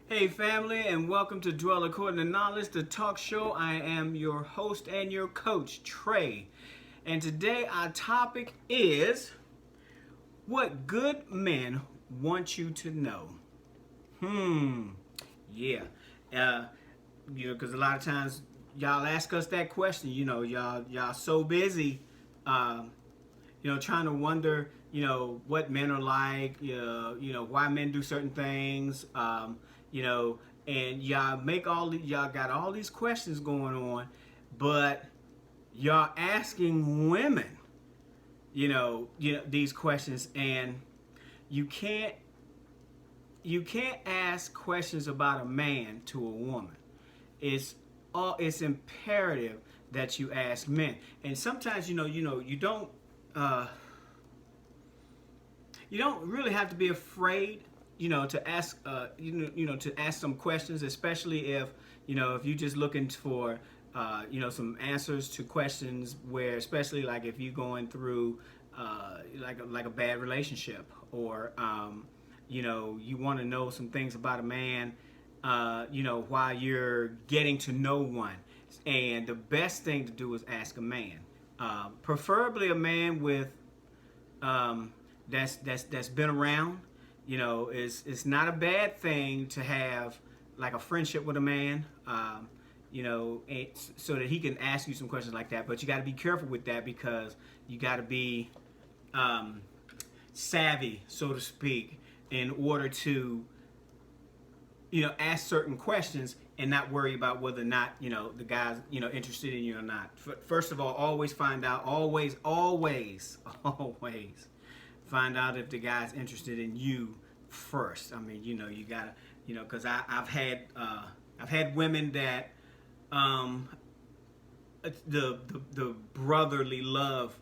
Hey family, and welcome to Dwell According to Knowledge, the talk show. I am your host and your coach, Trey. And today our topic is what good men want you to know. Yeah. Uh, because a lot of times y'all ask us that question. Y'all so busy, uh, trying to wonder, what men are like, why men do certain things, you know, and y'all got all these questions going on, but y'all asking women, these questions, and you can't you can't ask questions about a man to a woman. It's imperative that you ask men, and sometimes uh, you don't really have to be afraid, to ask, to ask some questions, especially if you're just looking for, some answers to questions where, especially like if you're going through, like a bad relationship, or, you want to know some things about a man, while you're getting to know one. And the best thing to do is ask a man, preferably a man with um, that's been around. It's not a bad thing to have like a friendship with a man. So that he can ask you some questions like that. But you got to be careful with that because you got to be um, savvy, so to speak, in order to ask certain questions and not worry about whether or not the guy's interested in you or not. First of all, always find out, always find out if the guy's interested in you first. I mean, you gotta, because I've had women that the brotherly love,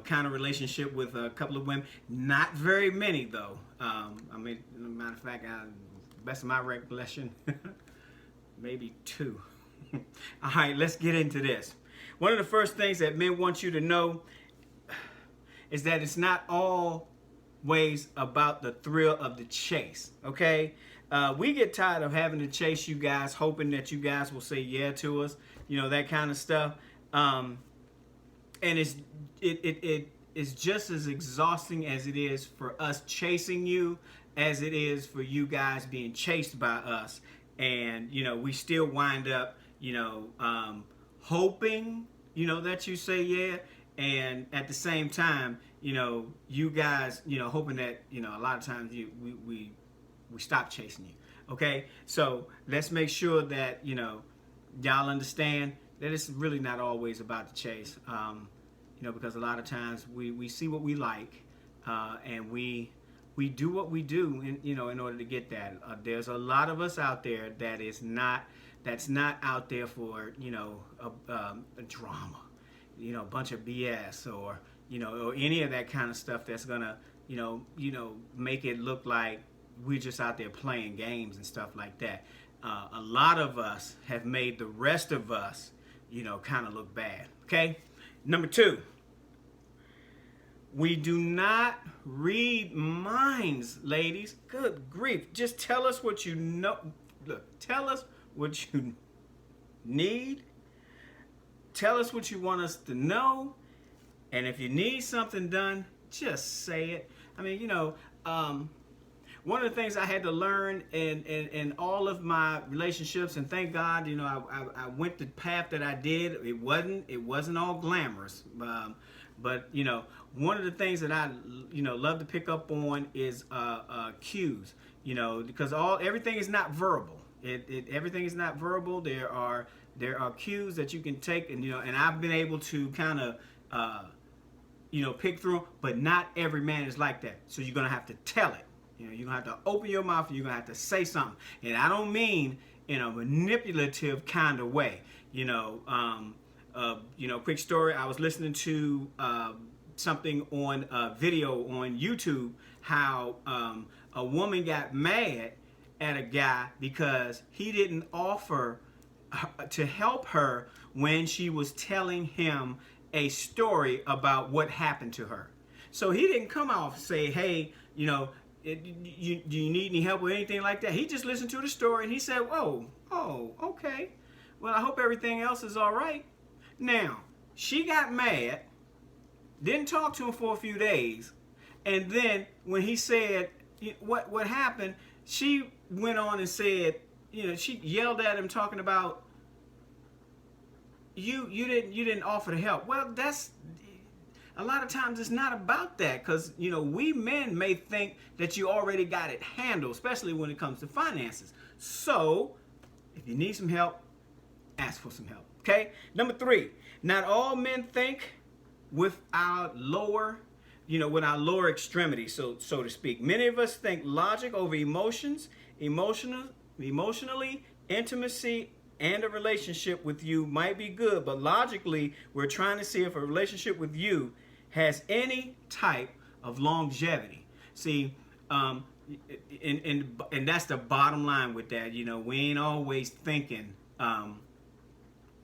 kind of relationship with a couple of women. Not very many though. Matter of fact, best of my recollection, maybe two. All right, let's get into this. One of the first things that men want you to know is that it's not always about the thrill of the chase, okay? We get tired of having to chase you guys, hoping that you guys will say yeah to us, that kind of stuff. And it's just as exhausting as it is for us chasing you as it is for you guys being chased by us. And, we still wind up, hoping, that you say yeah. And at the same time, you guys, hoping that, a lot of times we stop chasing you. Okay. So let's make sure that, y'all understand that it's really not always about the chase. Because a lot of times we see what we like, and we do what we do in order to get that. There's a lot of us out there that's not out there for a drama, a bunch of BS, or or any of that kind of stuff that's gonna make it look like we're just out there playing games and stuff like that. A lot of us have made the rest of us kind of look bad. Okay. Number two, we do not read minds, ladies. Good grief. Just tell us what you know. Look, tell us what you need. Tell us what you want us to know. And if you need something done, just say it. I mean, one of the things I had to learn in all of my relationships, and thank God, I went the path that I did. It wasn't all glamorous. But one of the things that I love to pick up on is cues. Because everything is not verbal. Everything is not verbal. There are cues that you can take, and I've been able to kind of pick through. But not every man is like that. So you're gonna have to tell it. You're gonna have to open your mouth and you're gonna have to say something. And I don't mean in a manipulative kind of way. Quick story. I was listening to something on a video on YouTube, how a woman got mad at a guy because he didn't offer to help her when she was telling him a story about what happened to her. So he didn't come out and say, hey, do you need any help with anything like that? He just listened to the story and he said, oh, okay. Well, I hope everything else is all right. Now, she got mad, didn't talk to him for a few days, and then when he said what happened, she went on and said, she yelled at him talking about you didn't offer to help. Well, that's a lot of times it's not about that, because we men may think that you already got it handled, especially when it comes to finances. So if you need some help, ask for some help. Okay. Number 3, not all men think with our lower extremities, so to speak. Many of us think logic over emotions, emotionally, intimacy, and a relationship with you might be good, but logically, we're trying to see if a relationship with you has any type of longevity. See, and that's the bottom line with that. We ain't always thinking,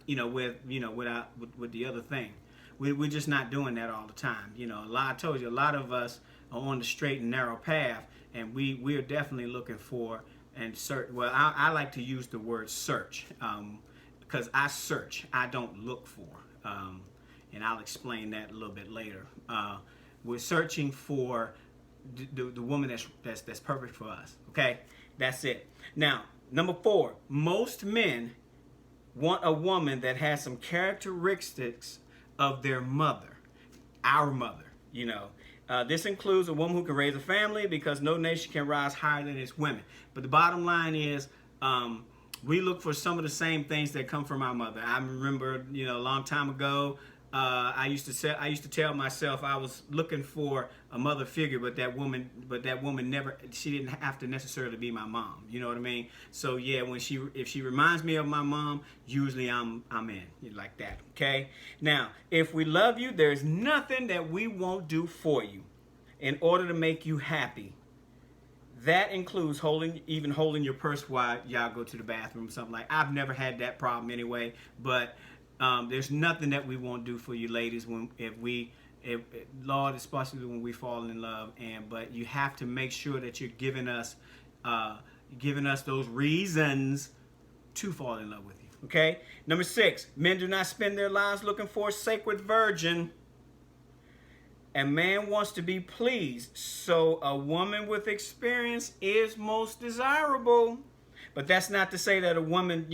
with the other thing. We're just not doing that all the time. I told you, a lot of us are on the straight and narrow path, and we are definitely looking for and search. Well, I like to use the word search, because I search, I don't look for. And I'll explain that a little bit later. We're searching for the woman that's perfect for us. Okay, that's it. Now, number 4, most men want a woman that has some characteristics of their mother, our mother. This includes a woman who can raise a family, because no nation can rise higher than its women. But the bottom line is, we look for some of the same things that come from our mother. I remember, a long time ago, I used to tell myself I was looking for a mother figure, but that woman never. She didn't have to necessarily be my mom. You know what I mean? So yeah, if she reminds me of my mom, usually I'm in like that. Okay. Now, if we love you, there's nothing that we won't do for you in order to make you happy. That includes holding your purse while y'all go to the bathroom or something like. I've never had that problem anyway, but there's nothing that we won't do for you ladies if Lord, especially when we fall in love. But you have to make sure that you're giving us those reasons to fall in love with you. Okay. Number 6, men do not spend their lives looking for a sacred virgin. A man wants to be pleased, so a woman with experience is most desirable. But that's not to say that a woman,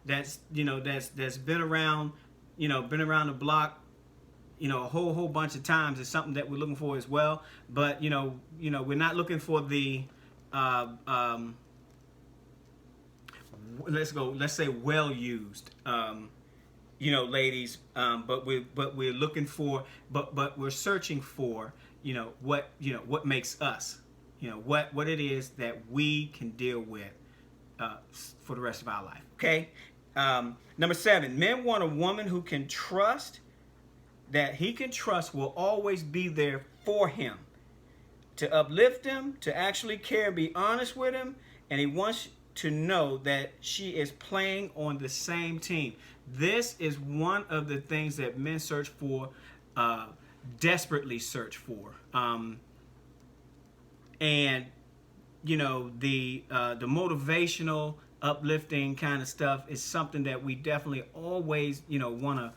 that's been around the block, a whole bunch of times is something that we're looking for as well. But we're not looking for the let's say well used ladies, but we're looking for, but we're searching for, what makes us, what it is that we can deal with for the rest of our life. Okay. Number 7, men want a woman who can trust, that he can trust will always be there for him, to uplift him, to actually care and be honest with him, and he wants to know that she is playing on the same team. This is one of the things that men search for, desperately search for. And the motivational, uplifting kind of stuff is something that we definitely always want to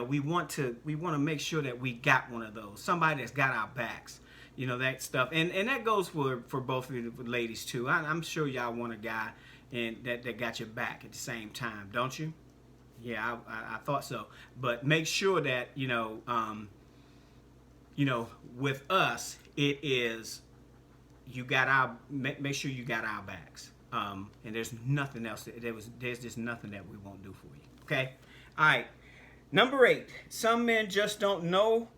we want to make sure that we got one of those, somebody that's got our backs, that stuff. And that goes for both of you ladies too. I'm sure y'all want a guy and that got your back at the same time, don't you? Yeah, I thought so. But make sure that with us, it is make sure you got our backs. And there's nothing else. There's just nothing that we won't do for you. Okay. All right. Number 8. Some men just don't know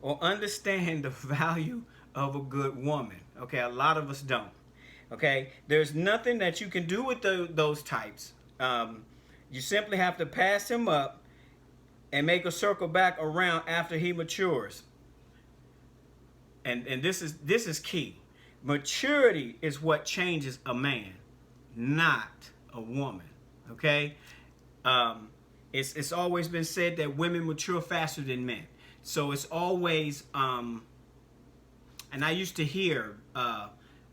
or understand the value of a good woman. Okay. A lot of us don't. Okay. There's nothing that you can do with those types. You simply have to pass him up and make a circle back around after he matures. And this is key. Maturity is what changes a man, not a woman. Okay? It's always been said that women mature faster than men. So it's always and I used to hear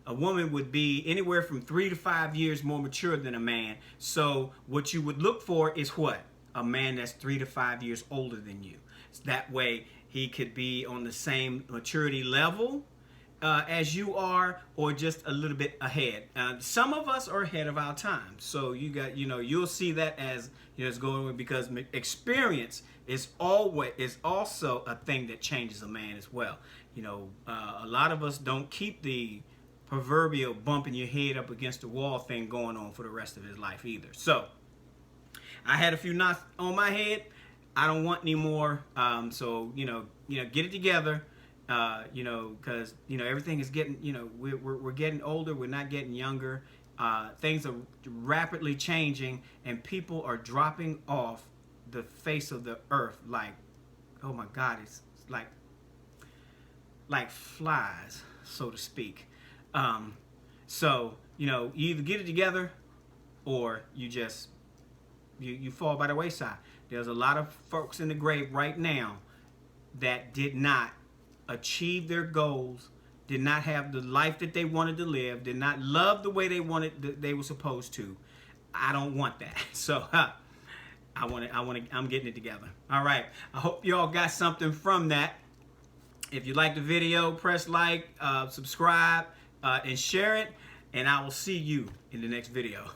a woman would be anywhere from 3 to 5 years more mature than a man. So what you would look for is what? A man that's 3 to 5 years older than you. So that way he could be on the same maturity level as you are, or just a little bit ahead. Some of us are ahead of our time, so you'll see that as it's going, because experience is also a thing that changes a man as well. A lot of us don't keep the proverbial bumping your head up against the wall thing going on for the rest of his life either. So I had a few knots on my head. I don't want any more. So get it together. Because everything is getting, we're getting older, we're not getting younger. Things are rapidly changing, and people are dropping off the face of the earth like, oh my God, it's like flies, so to speak. So you either get it together, or you just you fall by the wayside. There's a lot of folks in the grave right now that did not achieve their goals, did not have the life that they wanted to live, did not love the way they were supposed to. I don't want that. So I'm getting it together. All right. I hope y'all got something from that. If you like the video, press like, subscribe, and share it. And I will see you in the next video.